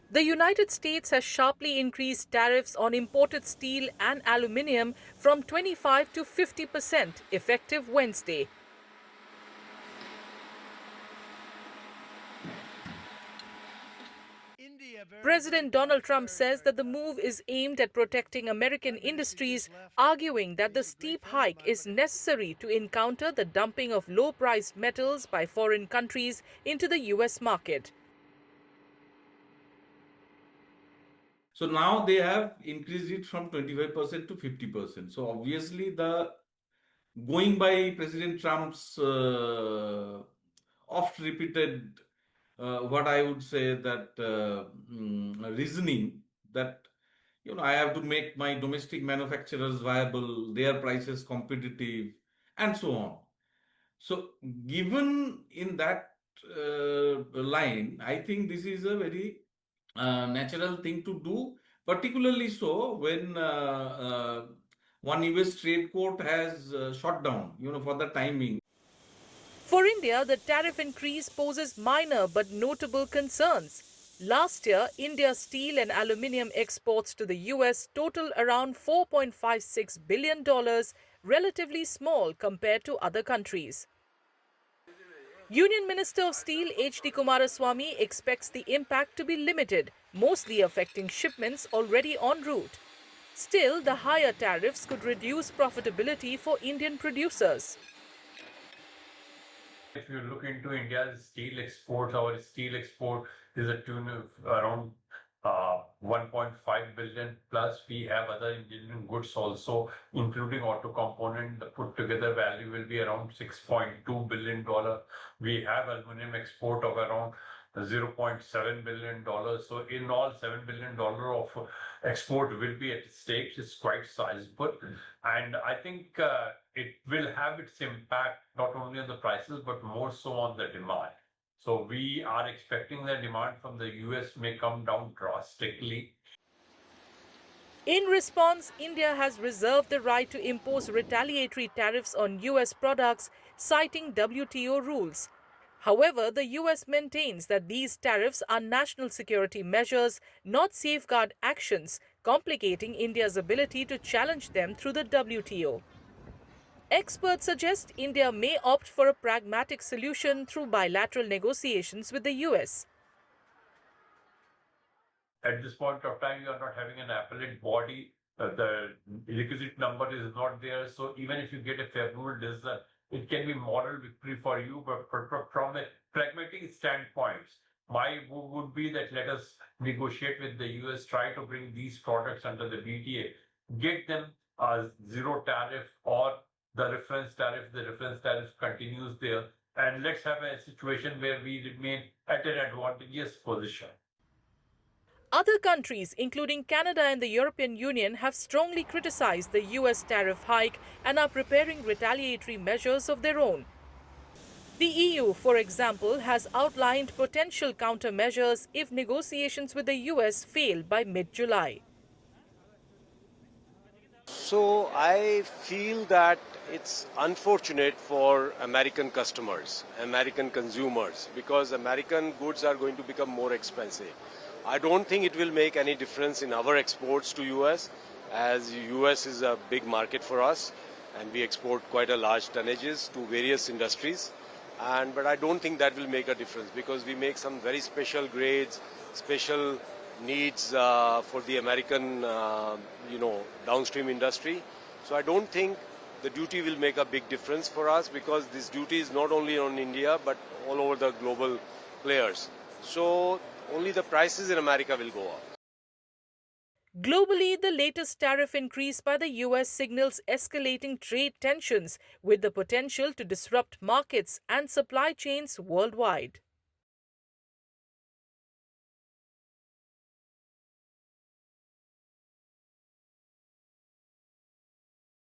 The United States has sharply increased tariffs on imported steel and aluminium from 25 to 50% effective Wednesday. President Donald Trump says that the move is aimed at protecting American industries, arguing that the steep hike is necessary to encounter the dumping of low-priced metals by foreign countries into the U.S. market. So now they have increased it from 25% to 50%. So obviously, the going by President Trump's oft-repeated, what I would say that reasoning that I have to make my domestic manufacturers viable, their prices competitive, and so on. So given in that line, I think this is a very natural thing to do, particularly so when one US trade court has shut down, for the timing. For India, the tariff increase poses minor but notable concerns. Last year, India's steel and aluminium exports to the US totaled around $4.56 billion, relatively small compared to other countries. Union Minister of Steel H.D. Kumaraswamy expects the impact to be limited, mostly affecting shipments already en route. Still, the higher tariffs could reduce profitability for Indian producers. If you look into India's steel exports, our steel export is a tune of around 1.5 billion plus. We have other engineering goods also, including auto component. The put together value will be around $6.2 billion. We have aluminum export of around $0.7 billion. So in all, $7 billion of export will be at stake. It's quite sizable. And I think it will have its impact not only on the prices, but more so on the demand. So we are expecting the demand from the US may come down drastically. In response, India has reserved the right to impose retaliatory tariffs on US products, citing WTO rules. However, the US maintains that these tariffs are national security measures, not safeguard actions, complicating India's ability to challenge them through the WTO. Experts suggest India may opt for a pragmatic solution through bilateral negotiations with the US. At this point of time, you are not having an appellate body. The requisite number is not there. So even if you get a favorable decision, it can be moral victory for you. But from a pragmatic standpoint, my move would be that let us negotiate with the US, try to bring these products under the BTA, get them zero tariff or the reference tariff continues there. And let's have a situation where we remain at an advantageous position. Other countries, including Canada and the European Union, have strongly criticized the US tariff hike and are preparing retaliatory measures of their own. The EU, for example, has outlined potential countermeasures if negotiations with the US fail by mid-July. So I feel that it's unfortunate for American customers, American consumers, because American goods are going to become more expensive. I don't think it will make any difference in our exports to US, as US is a big market for us and we export quite a large tonnages to various industries. But I don't think that will make a difference because we make some very special grades, special needs for the American, downstream industry. So I don't think the duty will make a big difference for us because this duty is not only on India but all over the global players. So only the prices in America will go up. Globally, the latest tariff increase by the US signals escalating trade tensions with the potential to disrupt markets and supply chains worldwide.